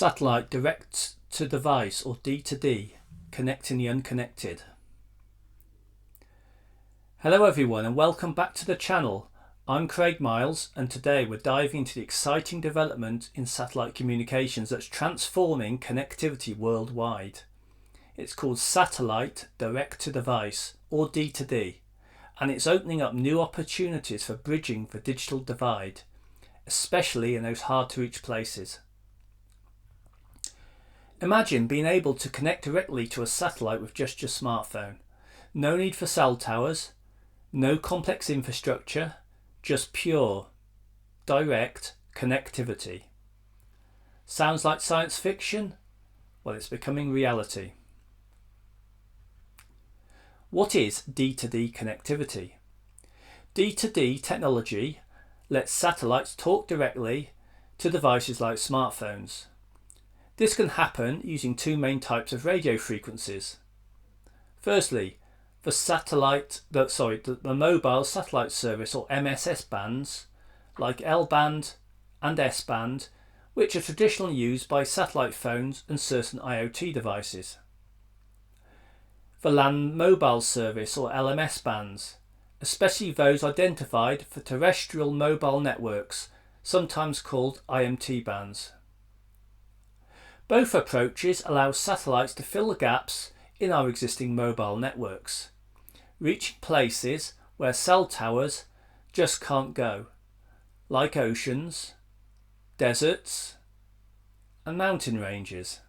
Satellite direct to device, or D2D, connecting the unconnected. Hello everyone and welcome back to the channel. I'm Craig Miles and today we're diving into the exciting development in satellite communications that's transforming connectivity worldwide. It's called Satellite Direct to Device, or D2D, and it's opening up new opportunities for bridging the digital divide, especially in those hard to reach places. Imagine being able to connect directly to a satellite with just your smartphone. No need for cell towers, no complex infrastructure, just pure, direct connectivity. Sounds like science fiction? Well, it's becoming reality. What is D2D connectivity? D2D technology lets satellites talk directly to devices like smartphones. This can happen using two main types of radio frequencies. Firstly, the mobile satellite service, or MSS bands, like L-band and S-band, which are traditionally used by satellite phones and certain IoT devices. The land mobile service, or LMS bands, especially those identified for terrestrial mobile networks, sometimes called IMT bands. Both approaches allow satellites to fill the gaps in our existing mobile networks, reaching places where cell towers just can't go, like oceans, deserts and mountain ranges.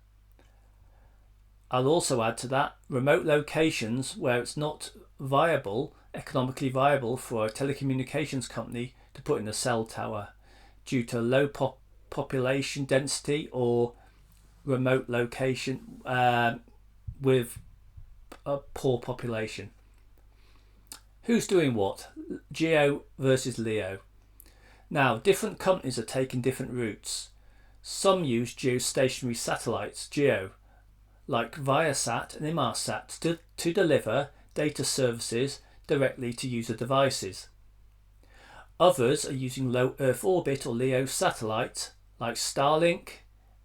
I'll also add to that remote locations where it's not economically viable for a telecommunications company to put in a cell tower due to low population density or remote location with a poor population. Who's doing what? GEO versus LEO. Now, different companies are taking different routes. Some use geostationary satellites, GEO, like Viasat and Inmarsat, to deliver data services directly to user devices. Others are using low Earth orbit, or LEO satellites, like Starlink,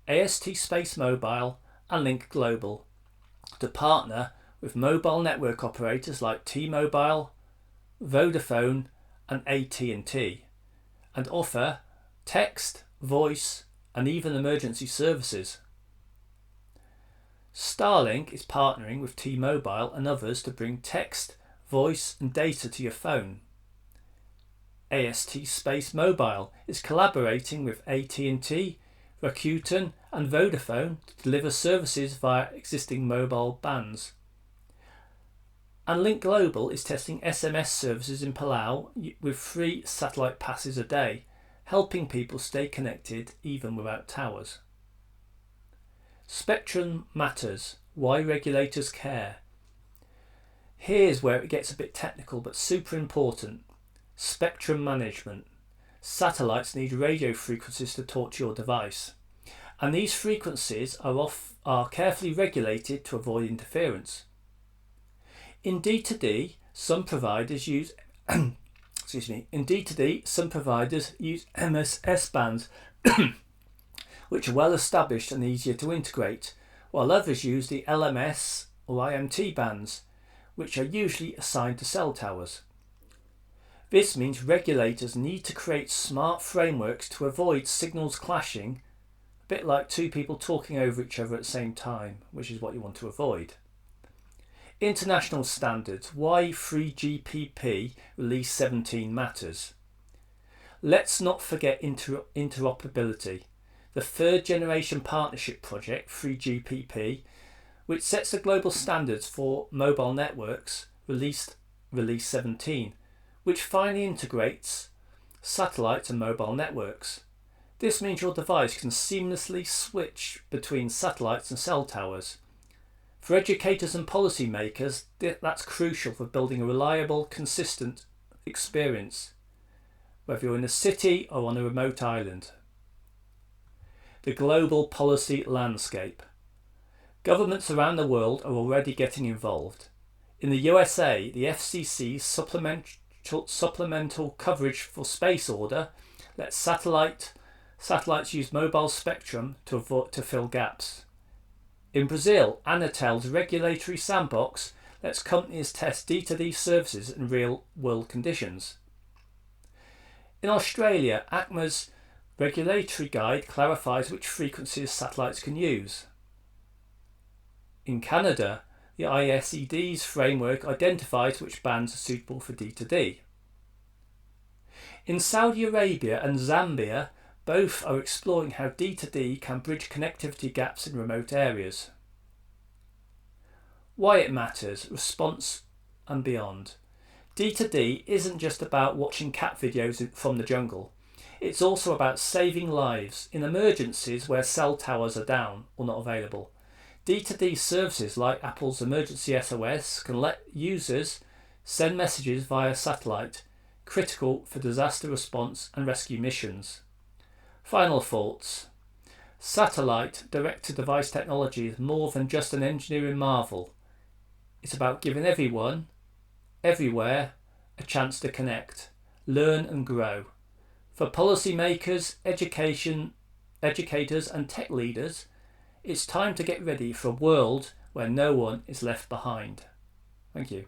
AST Space Mobile and Link Global, to partner with mobile network operators like T-Mobile, Vodafone and AT&T, and offer text, voice and even emergency services. Starlink is partnering with T-Mobile and others to bring text, voice and data to your phone. AST Space Mobile is collaborating with AT&T, Rakuten and Vodafone to deliver services via existing mobile bands. And Link Global is testing SMS services in Palau with free satellite passes a day, helping people stay connected even without towers. Spectrum matters. Why regulators care. Here's where it gets a bit technical but super important. Spectrum management. Satellites need radio frequencies to talk to your device, and these frequencies are carefully regulated to avoid interference. In D2D, some providers use MSS bands which are well established and easier to integrate, while others use the LMS or IMT bands, which are usually assigned to cell towers. This means regulators need to create smart frameworks to avoid signals clashing, a bit like two people talking over each other at the same time, which is what you want to avoid. International standards. Why 3GPP Release 17 matters. Let's not forget interoperability. The third generation partnership project, 3GPP, which sets the global standards for mobile networks, released Release 17, which finally integrates satellites and mobile networks. This means your device can seamlessly switch between satellites and cell towers. For educators and policymakers, that's crucial for building a reliable, consistent experience, whether you're in a city or on a remote island. The global policy landscape. Governments around the world are already getting involved. In the USA, the FCC's supplemental coverage for space order lets satellite satellites use mobile spectrum to fill gaps. In Brazil, Anatel's regulatory sandbox lets companies test D2D services in real-world conditions. In Australia, ACMA's regulatory guide clarifies which frequencies satellites can use. In Canada, the ISED's framework identifies which bands are suitable for D2D. In Saudi Arabia and Zambia, both are exploring how D2D can bridge connectivity gaps in remote areas. Why it matters, response and beyond. D2D isn't just about watching cat videos from the jungle. It's also about saving lives in emergencies where cell towers are down or not available. D2D services like Apple's Emergency SOS can let users send messages via satellite, critical for disaster response and rescue missions. Final thoughts. Satellite direct-to-device technology is more than just an engineering marvel. It's about giving everyone, everywhere, a chance to connect, learn and grow. For policymakers, educators and tech leaders, it's time to get ready for a world where no one is left behind. Thank you.